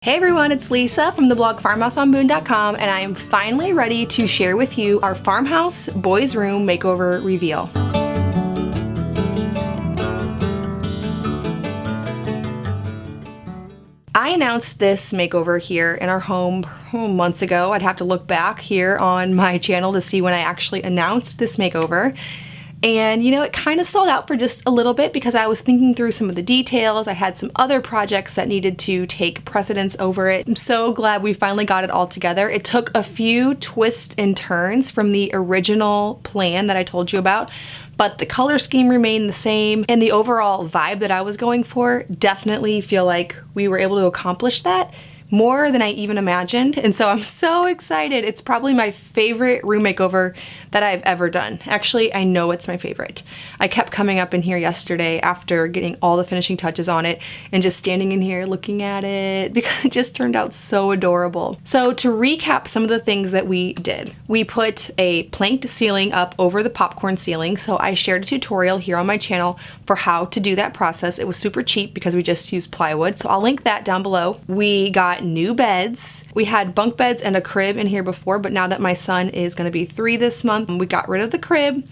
Hey everyone, it's Lisa from the blog farmhouseonboone.com, and I am finally ready to share with you our farmhouse boys room makeover reveal. I announced this makeover here in our home months ago. I'd have to look back here on my channel to see when I actually announced this makeover. And you know, it kind of stalled out for just a little bit because I was thinking through some of the details. I had some other projects that needed to take precedence over it. I'm so glad we finally got it all together. It took a few twists and turns from the original plan that I told you about, but the color scheme remained the same, and the overall vibe that I was going for, definitely feel like we were able to accomplish that more than I even imagined, and so I'm so excited. It's probably my favorite room makeover that I've ever done. Actually, I know it's my favorite. I kept coming up in here yesterday after getting all the finishing touches on it and just standing in here looking at it because it just turned out so adorable. So to recap some of the things that we did, we put a planked ceiling up over the popcorn ceiling. So I shared a tutorial here on my channel for how to do that process. It was super cheap because we just used plywood, so I'll link that down below. We got new beds. We had bunk beds and a crib in here before, but now that my son is going to be 3 this month, we got rid of the crib,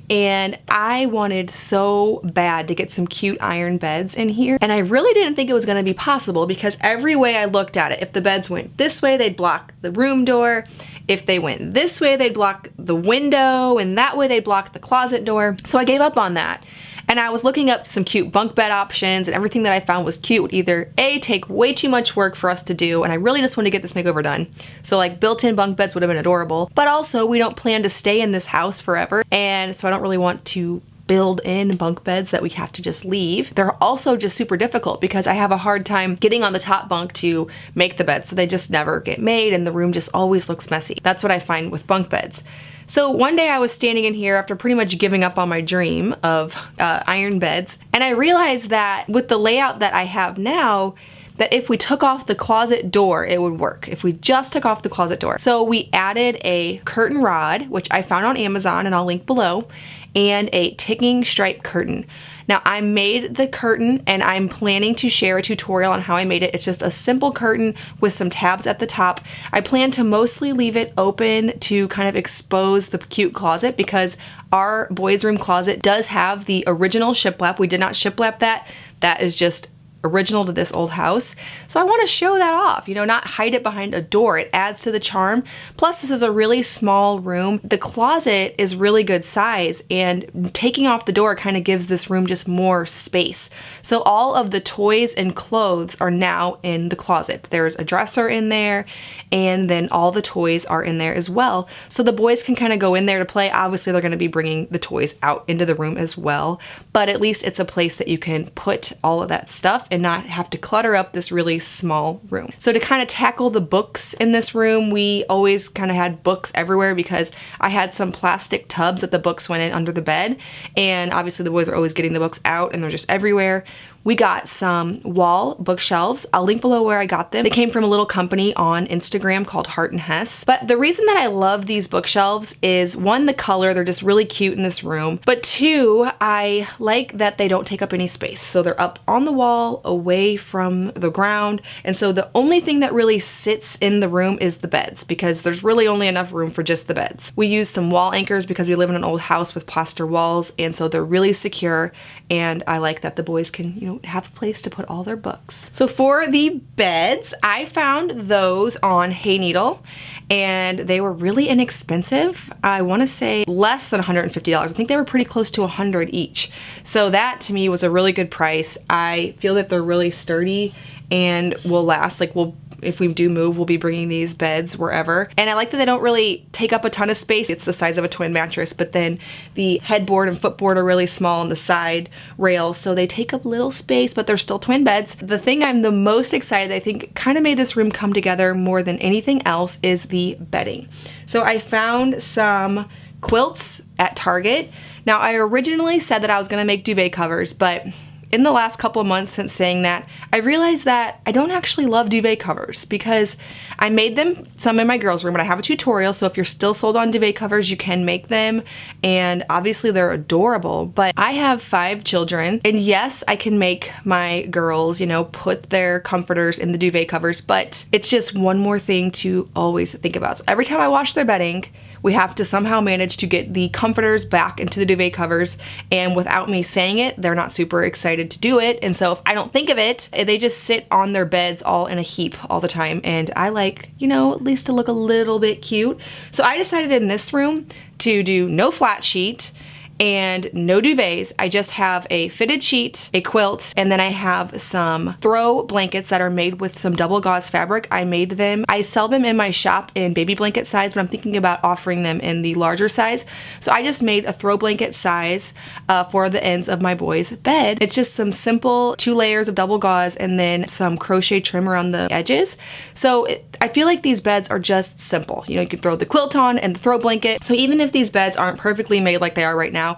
and I wanted so bad to get some cute iron beds in here, and I really didn't think it was going to be possible because every way I looked at it, if the beds went this way, they'd block the room door. If they went this way, they'd block the window, and that way they'd block the closet door. So I gave up on that. And I was looking up some cute bunk bed options, and everything that I found was cute would either A, take way too much work for us to do, and I really just wanted to get this makeover done. So like built-in bunk beds would have been adorable, but also we don't plan to stay in this house forever, and so I don't really want to build in bunk beds that we have to just leave. They're also just super difficult because I have a hard time getting on the top bunk to make the bed, so they just never get made and the room just always looks messy. That's what I find with bunk beds. So one day I was standing in here after pretty much giving up on my dream of iron beds, and I realized that with the layout that I have now, that if we took off the closet door, it would work. If we just took off the closet door. So we added a curtain rod, which I found on Amazon and I'll link below, and a ticking stripe curtain. Now I made the curtain and I'm planning to share a tutorial on how I made it. It's just a simple curtain with some tabs at the top. I plan to mostly leave it open to kind of expose the cute closet because our boys' room closet does have the original shiplap. We did not shiplap that. That is just original to this old house. So I want to show that off, you know, not hide it behind a door. It adds to the charm. Plus this is a really small room. The closet is really good size, and taking off the door kind of gives this room just more space. So all of the toys and clothes are now in the closet. There's a dresser in there, and then all the toys are in there as well. So the boys can kind of go in there to play. Obviously they're going to be bringing the toys out into the room as well, but at least it's a place that you can put all of that stuff and not have to clutter up this really small room. So to kind of tackle the books in this room, we always kind of had books everywhere because I had some plastic tubs that the books went in under the bed, and obviously the boys are always getting the books out and they're just everywhere. We got some wall bookshelves. I'll link below where I got them. They came from a little company on Instagram called Heart and Hess. But the reason that I love these bookshelves is, one, the color, they're just really cute in this room. But two, I like that they don't take up any space. So they're up on the wall, away from the ground. And so the only thing that really sits in the room is the beds, because there's really only enough room for just the beds. We use some wall anchors because we live in an old house with plaster walls, and so they're really secure, and I like that the boys can, you know, have a place to put all their books. So for the beds, I found those on Hayneedle, and they were really inexpensive. I want to say less than $150. I think they were pretty close to $100 each. So that to me was a really good price. I feel that they're really sturdy and will last. Like, if we do move, we'll be bringing these beds wherever. And I like that they don't really take up a ton of space. It's the size of a twin mattress, but then the headboard and footboard are really small on the side rails, so they take up little space, but they're still twin beds. The thing I'm the most excited, I think kind of made this room come together more than anything else, is the bedding. So I found some quilts at Target. Now I originally said that I was gonna make duvet covers, but in the last couple of months since saying that, I realized that I don't actually love duvet covers because I made them some in my girls' room, and I have a tutorial, so if you're still sold on duvet covers, you can make them, and obviously they're adorable. But I have 5 children, and yes, I can make my girls, you know, put their comforters in the duvet covers, but it's just one more thing to always think about. So every time I wash their bedding, we have to somehow manage to get the comforters back into the duvet covers, and without me saying it, they're not super excited to do it, and so if I don't think of it, they just sit on their beds all in a heap all the time, and I like, you know, at least to look a little bit cute. So I decided in this room to do no flat sheet and no duvets. I just have a fitted sheet, a quilt, and then I have some throw blankets that are made with some double gauze fabric. I made them. I sell them in my shop in baby blanket size, but I'm thinking about offering them in the larger size. So I just made a throw blanket size for the ends of my boy's bed. It's just some simple 2 layers of double gauze and then some crochet trim around the edges. So I feel like these beds are just simple. You know, you can throw the quilt on and the throw blanket. So even if these beds aren't perfectly made like they are right now,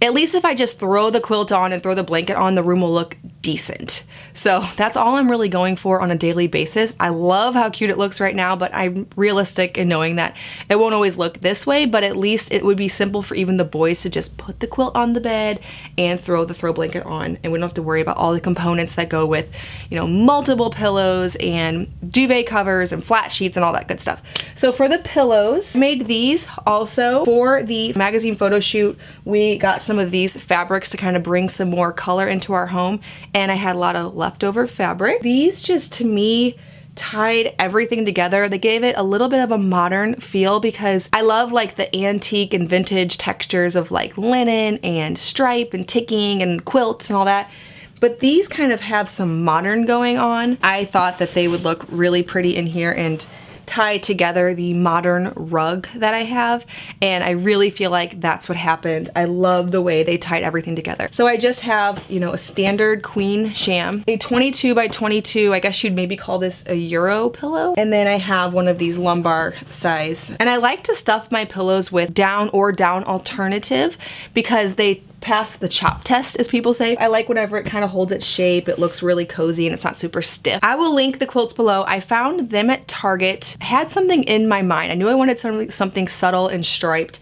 at least if I just throw the quilt on and throw the blanket on, the room will look decent. So that's all I'm really going for on a daily basis. I love how cute it looks right now, but I'm realistic in knowing that it won't always look this way, but at least it would be simple for even the boys to just put the quilt on the bed and throw the throw blanket on, and we don't have to worry about all the components that go with, you know, multiple pillows and duvet covers and flat sheets and all that good stuff. So for the pillows, I made these also for the magazine photo shoot. We got some of these fabrics to kind of bring some more color into our home, and I had a lot of leftover fabric. These just, to me, tied everything together. They gave it a little bit of a modern feel because I love like the antique and vintage textures of like linen and stripe and ticking and quilts and all that. But these kind of have some modern going on. I thought that they would look really pretty in here and tie together the modern rug that I have, and I really feel like that's what happened. I love the way they tied everything together. So I just have, you know, a standard queen sham, a 22 by 22, I guess you'd maybe call this a Euro pillow, and then I have one of these lumbar size. And I like to stuff my pillows with down or down alternative because they pass the chop test, as people say. I like whenever it kind of holds its shape, it looks really cozy and it's not super stiff. I will link the quilts below. I found them at Target. I had something in my mind. I knew I wanted something subtle and striped.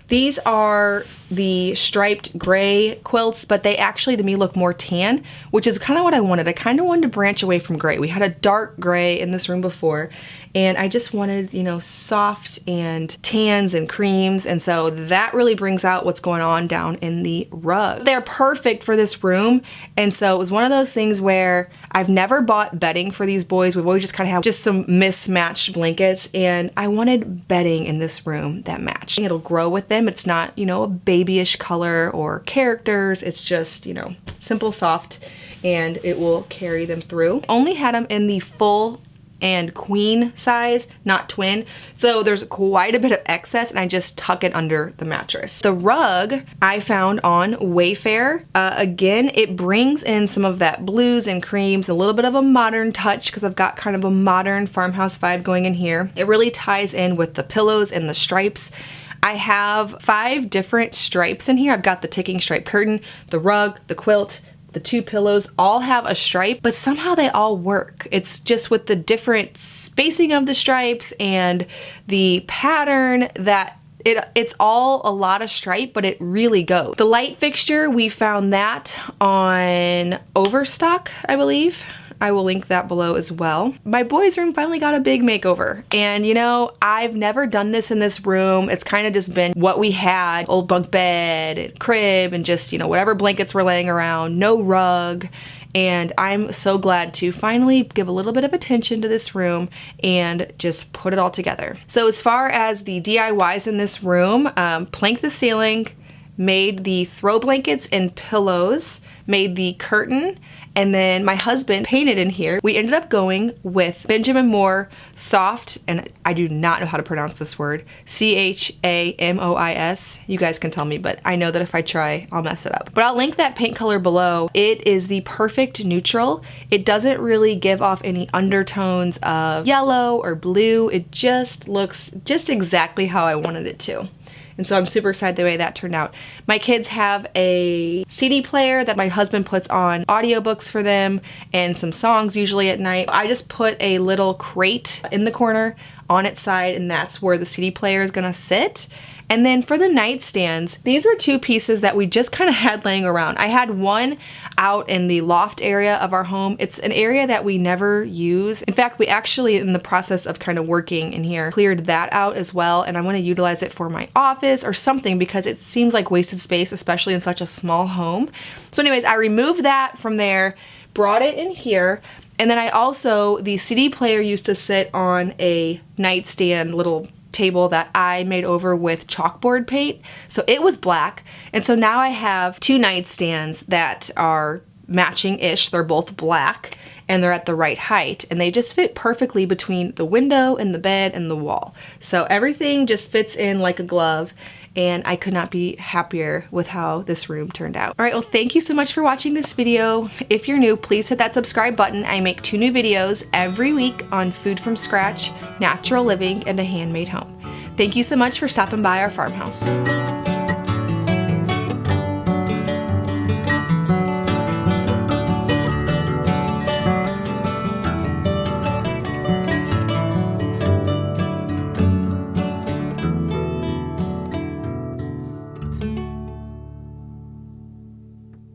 These are the striped gray quilts, but they actually to me look more tan, which is kind of what I wanted. I kind of wanted to branch away from gray. We had a dark gray in this room before, and I just wanted, you know, soft and tans and creams, and so that really brings out what's going on down in the rug. They're perfect for this room, and so it was one of those things where I've never bought bedding for these boys. We've always just kind of had just some mismatched blankets, and I wanted bedding in this room that matched. It'll grow with them. It's not, you know, a babyish color or characters. It's just, you know, simple, soft, and it will carry them through. Only had them in the full and queen size, not twin. So there's quite a bit of excess, and I just tuck it under the mattress. The rug I found on Wayfair. Again, it brings in some of that blues and creams, a little bit of a modern touch because I've got kind of a modern farmhouse vibe going in here. It really ties in with the pillows and the stripes. I have 5 different stripes in here. I've got the ticking stripe curtain, the rug, the quilt, the 2 pillows all have a stripe, but somehow they all work. It's just with the different spacing of the stripes and the pattern that it's all a lot of stripe, but it really goes. The light fixture, we found that on Overstock, I believe. I will link that below as well. My boys' room finally got a big makeover, and you know, I've never done this in this room. It's kind of just been what we had, old bunk bed and crib and just, you know, whatever blankets were laying around, no rug. And I'm so glad to finally give a little bit of attention to this room and just put it all together. So as far as the DIYs in this room, planked the ceiling, made the throw blankets and pillows, made the curtain, and then my husband painted in here. We ended up going with Benjamin Moore Soft, and I do not know how to pronounce this word, C-H-A-M-O-I-S. You guys can tell me, but I know that if I try, I'll mess it up. But I'll link that paint color below. It is the perfect neutral. It doesn't really give off any undertones of yellow or blue. It just looks just exactly how I wanted it to. And so I'm super excited the way that turned out. My kids have a CD player that my husband puts on audiobooks for them and some songs usually at night. I just put a little crate in the corner on its side, and that's where the CD player is gonna sit. And then for the nightstands, these were two pieces that we just kind of had laying around. I had one out in the loft area of our home. It's an area that we never use. In fact, we actually, in the process of kind of working in here, cleared that out as well, and I want to utilize it for my office or something because it seems like wasted space, especially in such a small home. So anyways, I removed that from there, brought it in here, and then I also, the CD player used to sit on a nightstand little table that I made over with chalkboard paint. So it was black. And so now I have two nightstands that are matching-ish. They're both black and they're at the right height, and they just fit perfectly between the window and the bed and the wall. So everything just fits in like a glove, and I could not be happier with how this room turned out. All right, well, thank you so much for watching this video. If you're new, please hit that subscribe button. I make 2 new videos every week on food from scratch, natural living, and a handmade home. Thank you so much for stopping by our farmhouse.